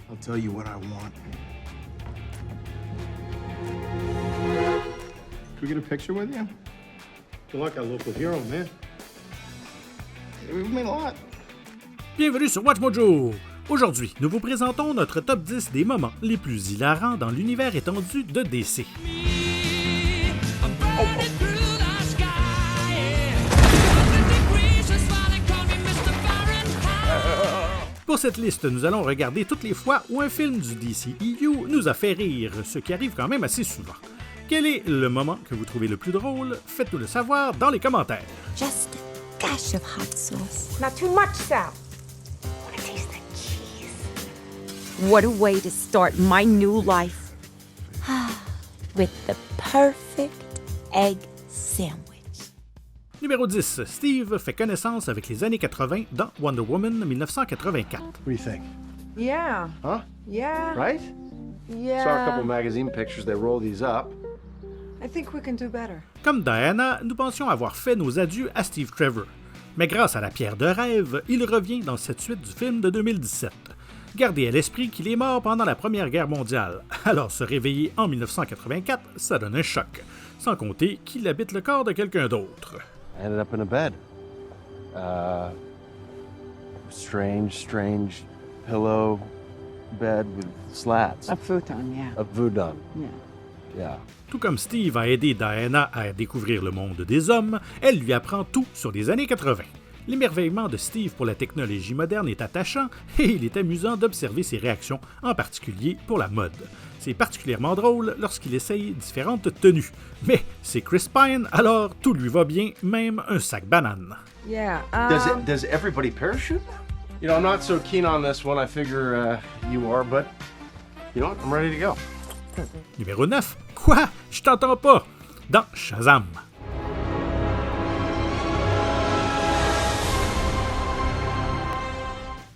I'll tell you what I want. Can we get a picture with you? You're like our local hero, man. We've made a lot. Bienvenue sur Watch Mojo! Aujourd'hui, nous vous présentons notre top 10 des moments les plus hilarants dans l'univers étendu de DC. Pour cette liste, nous allons regarder toutes les fois où un film du DCEU nous a fait rire, ce qui arrive quand même assez souvent. Quel est le moment que vous trouvez le plus drôle? Faites-nous le savoir dans les commentaires. Just a dash of hot sauce. Not too much, Sal. Want to taste the cheese? What a way to start my new life. With the perfect egg sandwich. Numéro 10. Steve fait connaissance avec les années 80 dans Wonder Woman 1984. What do you think? Yeah. Huh? Yeah. Right? Yeah. Saw a couple magazine pictures. They roll these up. I think we can do better. Comme Diana, nous pensions avoir fait nos adieux à Steve Trevor. Mais grâce à la pierre de rêve, il revient dans cette suite du film de 2017. Gardez à l'esprit qu'il est mort pendant la Première Guerre mondiale, alors se réveiller en 1984, ça donne un choc. Sans compter qu'il habite le corps de quelqu'un d'autre. I ended up in a bed. Strange pillow bed with slats. A futon, yeah. A futon. Yeah. Yeah. Tout comme Steve a aidé Diana à découvrir le monde des hommes, elle lui apprend tout sur les années 80. L'émerveillement de Steve pour la technologie moderne est attachant et il est amusant d'observer ses réactions, en particulier pour la mode. C'est particulièrement drôle lorsqu'il essaye différentes tenues. Mais c'est Chris Pine, alors tout lui va bien, même un sac banane. Yeah. Does everybody parachute? You know, I'm not so keen on this one. I figure you are, but you know what? I'm ready to go. Numéro 9. Quoi? Je t'entends pas! Dans Shazam.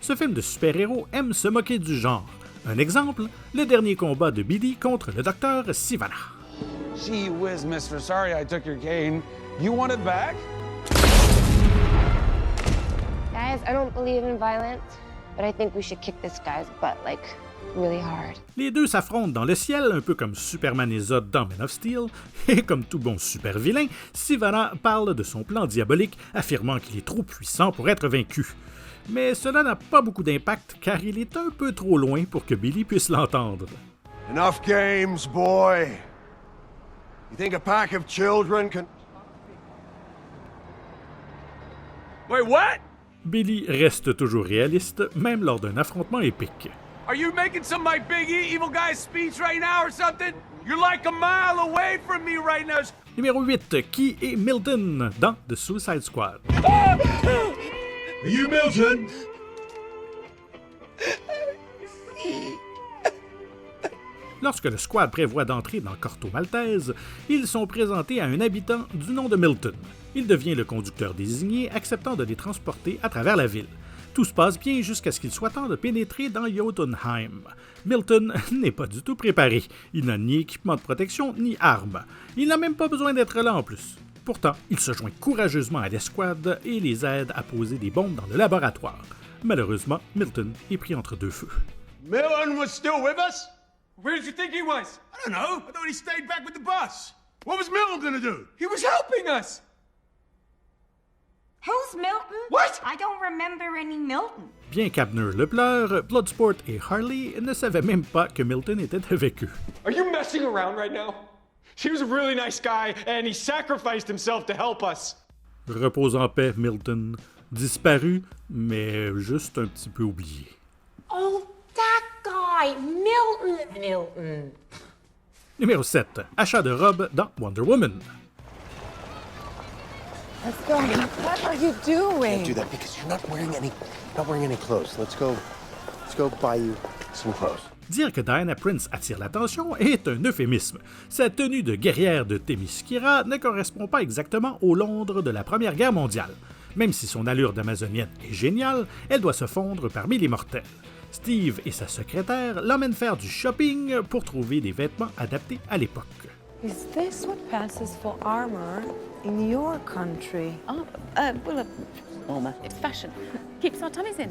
Ce film de super-héros aime se moquer du genre. Un exemple, le dernier combat de Billy contre le docteur Sivana. Gee whiz, mister. Sorry I took your cane. You want it back? Guys, I don't believe in violence, but I think we should kick this guy's butt, like, really hard. Les deux s'affrontent dans le ciel, un peu comme Superman et Zod dans Man of Steel, et comme tout bon super-vilain, Sivana parle de son plan diabolique, affirmant qu'il est trop puissant pour être vaincu. Mais cela n'a pas beaucoup d'impact, car il est un peu trop loin pour que Billy puisse l'entendre. Enough games, boy. You think a pack of children can... Wait, what? Billy reste toujours réaliste, même lors d'un affrontement épique. Are you making some of my big evil guy's speech right now or something? You're like a mile away from me right now. Numéro 8. Qui est Milton dans The Suicide Squad? Are you Milton? Lorsque le squad prévoit d'entrer dans Corto Maltese, ils sont présentés à un habitant du nom de Milton. Il devient le conducteur désigné, acceptant de les transporter à travers la ville. Tout se passe bien jusqu'à ce qu'il soit temps de pénétrer dans Jotunheim. Milton n'est pas du tout préparé. Il n'a ni équipement de protection, ni armes. Il n'a même pas besoin d'être là en plus. Pourtant, il se joint courageusement à l'escouade et les aide à poser des bombes dans le laboratoire. Malheureusement, Milton est pris entre deux feux. Milton was still with us? Where did you think he was? I don't know. I thought he stayed back with the bus. What was Milton gonna do? He was helping us. Who's Milton? What? I don't remember any Milton. Bien qu'Abner le pleure, Bloodsport et Harley ne savaient même pas que Milton était avec eux. Are you messing around right now? He was a really nice guy, and he sacrificed himself to help us. Repose en paix, Milton. Disparu, mais juste un petit peu oublié. Oh, that guy, Milton. Numéro 7. Achat de robe dans Wonder Woman. Let's go. What are you doing? Do that because you're not wearing any clothes. Let's go buy you some clothes. Dire que Diana Prince attire l'attention est un euphémisme. Sa tenue de guerrière de Themyscira ne correspond pas exactement au Londres de la Première Guerre mondiale. Même si son allure d'amazonienne est géniale, elle doit se fondre parmi les mortels. Steve et sa secrétaire l'emmènent faire du shopping pour trouver des vêtements adaptés à l'époque. Is this what passes for armor in your country? Well, Wilma, it's fashion. Keeps our tummies in.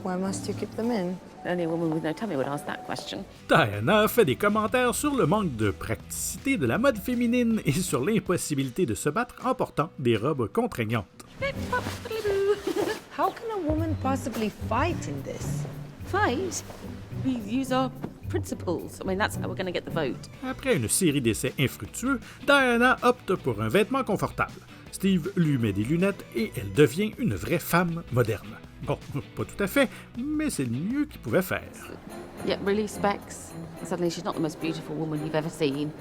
Why must you keep them in? Only a woman with no tummy would ask that question. Diana fait des commentaires sur le manque de praticité de la mode féminine et sur l'impossibilité de se battre en portant des robes contraignantes. How can a woman possibly fight in this? Fight? We use our principles. I mean, that's how we're going to get the vote. Après une série d'essais infructueux, Diana opte pour un vêtement confortable. Steve lui met des lunettes et elle devient une vraie femme moderne. Bon, pas tout à fait, mais c'est le mieux qu'il pouvait faire. Yeah, really specs. Suddenly she's not the most beautiful woman you've ever seen.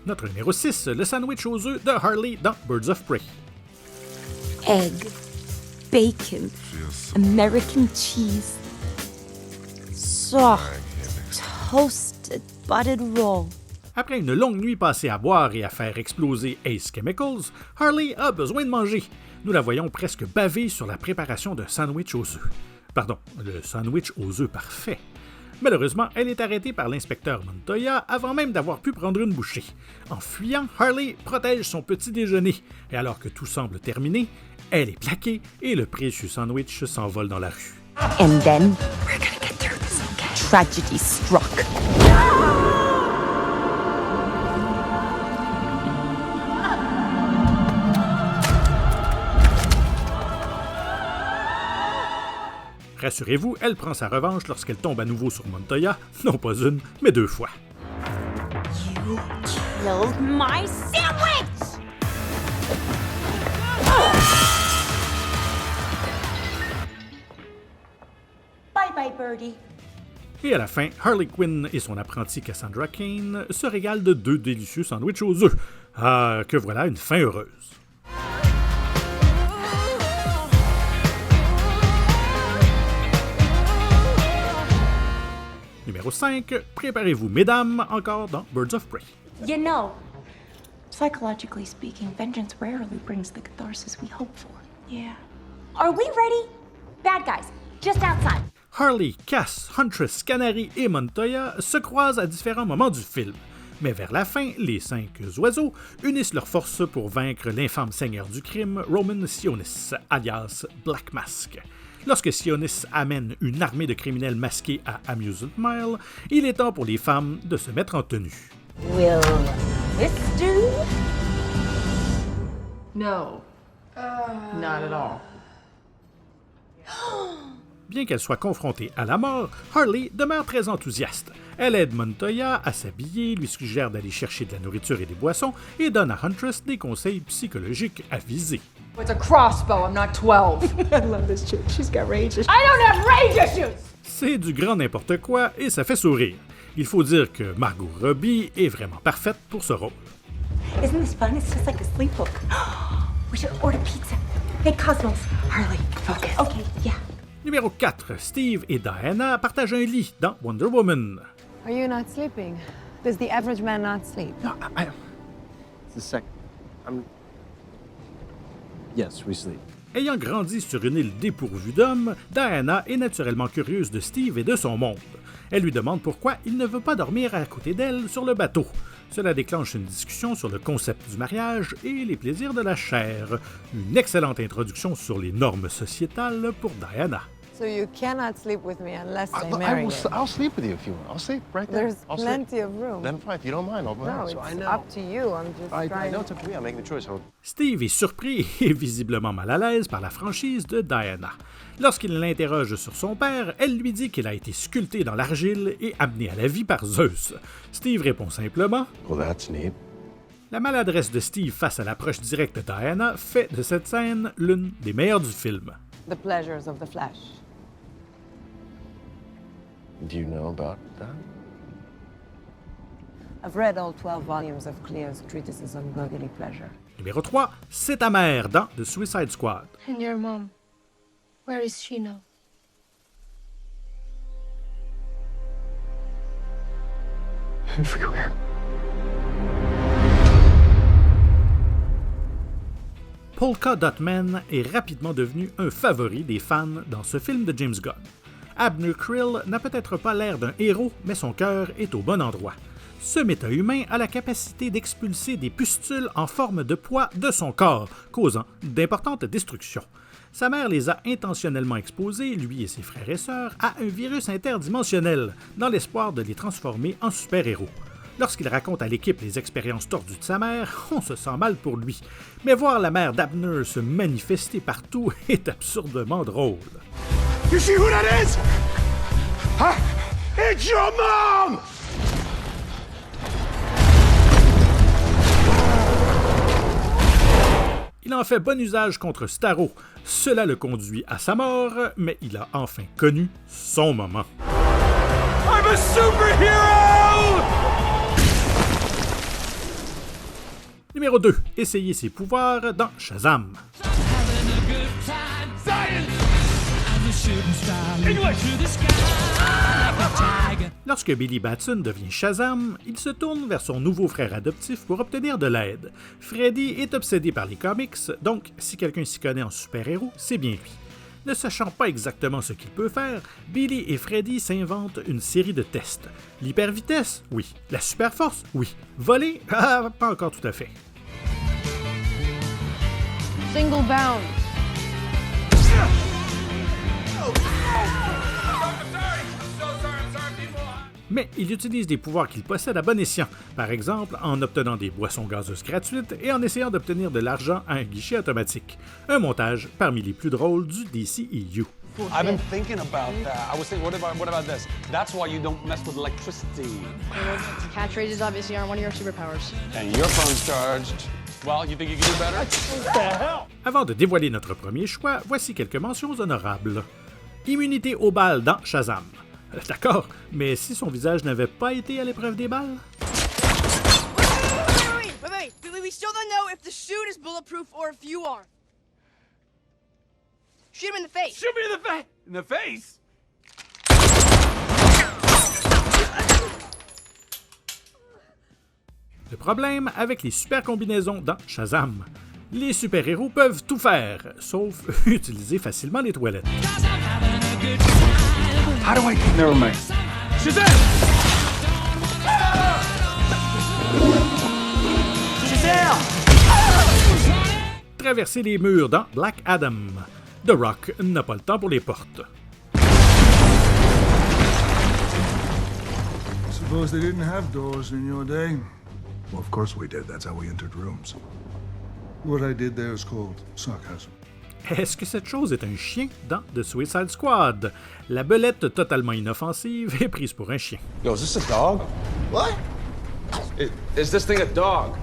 Notre numéro 6, le sandwich aux œufs de Harley dans Birds of Prey. Egg, bacon, American cheese, soft, toasted, buttered roll. Après une longue nuit passée à boire et à faire exploser Ace Chemicals, Harley a besoin de manger. Nous la voyons presque baver sur la préparation d'un sandwich aux œufs. Pardon, le sandwich aux œufs parfait. Malheureusement, elle est arrêtée par l'inspecteur Montoya avant même d'avoir pu prendre une bouchée. En fuyant, Harley protège son petit déjeuner, et alors que tout semble terminé, elle est plaquée et le précieux sandwich s'envole dans la rue. And then we're gonna get through this, okay? Tragedy struck. Rassurez-vous, elle prend sa revanche lorsqu'elle tombe à nouveau sur Montoya, non pas une, mais 2 fois. You killed my sandwich! Bye bye, Birdie. Et à la fin, Harley Quinn et son apprentie Cassandra Cain se régalent de 2 délicieux sandwichs aux œufs. Ah, que voilà une fin heureuse. Numéro 5, préparez-vous, mesdames, encore dans Birds of Prey. You know, psychologically speaking, vengeance rarely brings the catharsis we hope for. Yeah. Are we ready? Bad guys, just outside. Harley, Cass, Huntress, Canary et Montoya se croisent à différents moments du film. Mais vers la fin, les 5 oiseaux unissent leurs forces pour vaincre l'infâme seigneur du crime, Roman Sionis, alias Black Mask. Lorsque Sionis amène une armée de criminels masqués à Amusement Mile, il est temps pour les femmes de se mettre en tenue. Will this do? No. Not at all. Bien qu'elle soit confrontée à la mort, Harley demeure très enthousiaste. Elle aide Montoya à s'habiller, lui suggère d'aller chercher de la nourriture et des boissons et donne à Huntress des conseils psychologiques avisés. It's a crossbow, I'm not 12. I love this chick, she's got rage issues. I don't have rage issues! C'est du grand n'importe quoi et ça fait sourire. Il faut dire que Margot Robbie est vraiment parfaite pour ce rôle. Isn't this fun? It's just like a sleepwalk. We should order pizza. Hey, Cosmos. Harley, focus. Okay, yeah. Numéro 4, Steve et Diana partagent un lit dans Wonder Woman. Are you not sleeping? Does the average man not sleep? No, it's the sec. Yes, we sleep. Ayant grandi sur une île dépourvue d'hommes, Diana est naturellement curieuse de Steve et de son monde. Elle lui demande pourquoi il ne veut pas dormir à côté d'elle sur le bateau. Cela déclenche une discussion sur le concept du mariage et les plaisirs de la chair. Une excellente introduction sur les normes sociétales pour Diana. So you cannot sleep with me unless I marry you. I'll sleep with you if you want. I'll sleep right there. There's I'll plenty of room. Then fine, if you don't mind, I'll go No, out. it's up to you. I'm just I trying. know it's up to me. I'm making the choice. Steve est surpris et visiblement mal à l'aise par la franchise de Diana. Lorsqu'il l'interroge sur son père, elle lui dit qu'il a été sculpté dans l'argile et amené à la vie par Zeus. Steve répond simplement « Well, that's neat. » La maladresse de Steve face à l'approche directe de Diana fait de cette scène l'une des meilleures du film. The pleasures of the flesh. Do you know about that? I've read all 12 volumes of Cleo's treatises on bodily pleasure. Numéro 3, c'est ta mère dans The Suicide Squad. And your mom, where is she now? Everywhere. Polka Dot Man est rapidement devenu un favori des fans dans ce film de James Gunn. Abner Krill n'a peut-être pas l'air d'un héros, mais son cœur est au bon endroit. Ce méta-humain a la capacité d'expulser des pustules en forme de poids de son corps, causant d'importantes destructions. Sa mère les a intentionnellement exposés, lui et ses frères et sœurs, à un virus interdimensionnel, dans l'espoir de les transformer en super-héros. Lorsqu'il raconte à l'équipe les expériences tordues de sa mère, on se sent mal pour lui. Mais voir la mère d'Abner se manifester partout est absurdement drôle. You see who that is? Huh? It's your mom! Il en fait bon usage contre Starro. Cela le conduit à sa mort, mais il a enfin connu son moment. I'm a superhero! Numéro 2. Essayez ses pouvoirs dans Shazam. Lorsque Billy Batson devient Shazam, il se tourne vers son nouveau frère adoptif pour obtenir de l'aide. Freddy est obsédé par les comics, donc si quelqu'un s'y connaît en super-héros, c'est bien lui. Ne sachant pas exactement ce qu'il peut faire, Billy et Freddy s'inventent une série de tests. L'hypervitesse? Oui. La super-force? Oui. Voler? Ah, pas encore tout à fait. Single bound. Mais il utilise des pouvoirs qu'il possède à bon escient, par exemple en obtenant des boissons gazeuses gratuites et en essayant d'obtenir de l'argent à un guichet automatique. Un montage parmi les plus drôles du DCEU. I've been thinking about that. I was thinking, what about this? That's why you don't mess with electricity. Catchphrases obviously aren't one of your superpowers. And your phone's charged. Well, you think you can do better? What the hell? Avant de dévoiler notre premier choix, voici quelques mentions honorables. Immunité aux balles dans Shazam. D'accord, mais si son visage n'avait pas été à l'épreuve des balles? Wait, we still don't know if the suit is bulletproof or if you are. Shoot him in the face. Shoot me in the face! In the face? Le problème avec les super combinaisons dans Shazam. Les super-héros peuvent tout faire, sauf utiliser facilement les toilettes. How do I... Never mind. Shazam! Shazam! Traverser les murs dans Black Adam. The Rock n'a pas le temps pour les portes. Suppose they didn't have doors in your day. Well, of course we did. That's how we entered rooms. What I did there is called sarcasm. Est-ce que cette chose est un chien dans The Suicide Squad? La belette totalement inoffensive est prise pour un chien. Yo, is this a dog? What? Is this thing a dog?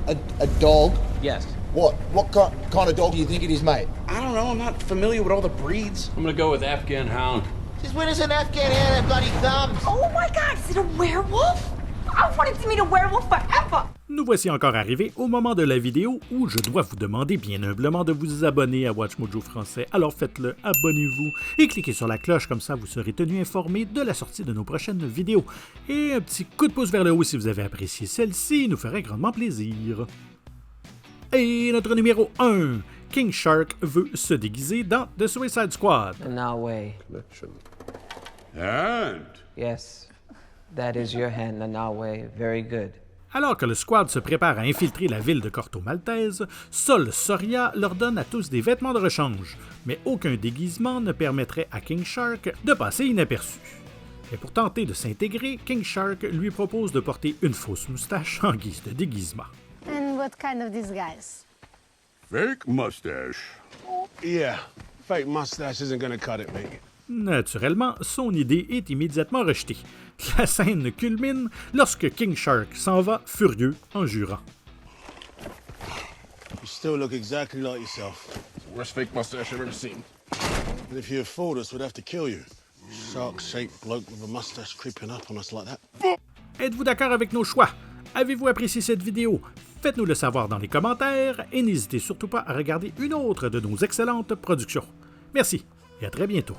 A dog? Yes. What kind of dog do you think it is, mate? I don't know. I'm not familiar with all the breeds. I'm gonna go with Afghan Hound. Since when does an Afghan hound have bloody thumbs? Oh my god, is it a werewolf? I wanted to meet a werewolf forever! Nous voici encore arrivés au moment de la vidéo où je dois vous demander bien humblement de vous abonner à WatchMojo Français. Alors faites-le, abonnez-vous et cliquez sur la cloche, comme ça vous serez tenu informé de la sortie de nos prochaines vidéos. Et un petit coup de pouce vers le haut si vous avez apprécié celle-ci, nous ferait grandement plaisir. Et notre numéro 1, King Shark veut se déguiser dans The Suicide Squad. No way. And? Yes, that is your hand, no way. Very good. Alors que le squad se prépare à infiltrer la ville de Corto Maltese, Sol Soria leur donne à tous des vêtements de rechange, mais aucun déguisement ne permettrait à King Shark de passer inaperçu. Et pour tenter de s'intégrer, King Shark lui propose de porter une fausse moustache en guise de déguisement. And what kind of disguise? Fake mustache. Yeah, fake mustache isn't gonna cut it, mate. Naturellement, son idée est immédiatement rejetée. La scène culmine lorsque King Shark s'en va furieux en jurant. You still look exactly like yourself. Worst fake mustache I've ever seen. And if you had fooled us, we'd have to kill you. Shark-shaped bloke with a mustache creeping up on us like that. Êtes-vous d'accord avec nos choix? Avez-vous apprécié cette vidéo? Faites-nous le savoir dans les commentaires et n'hésitez surtout pas à regarder une autre de nos excellentes productions. Merci et à très bientôt.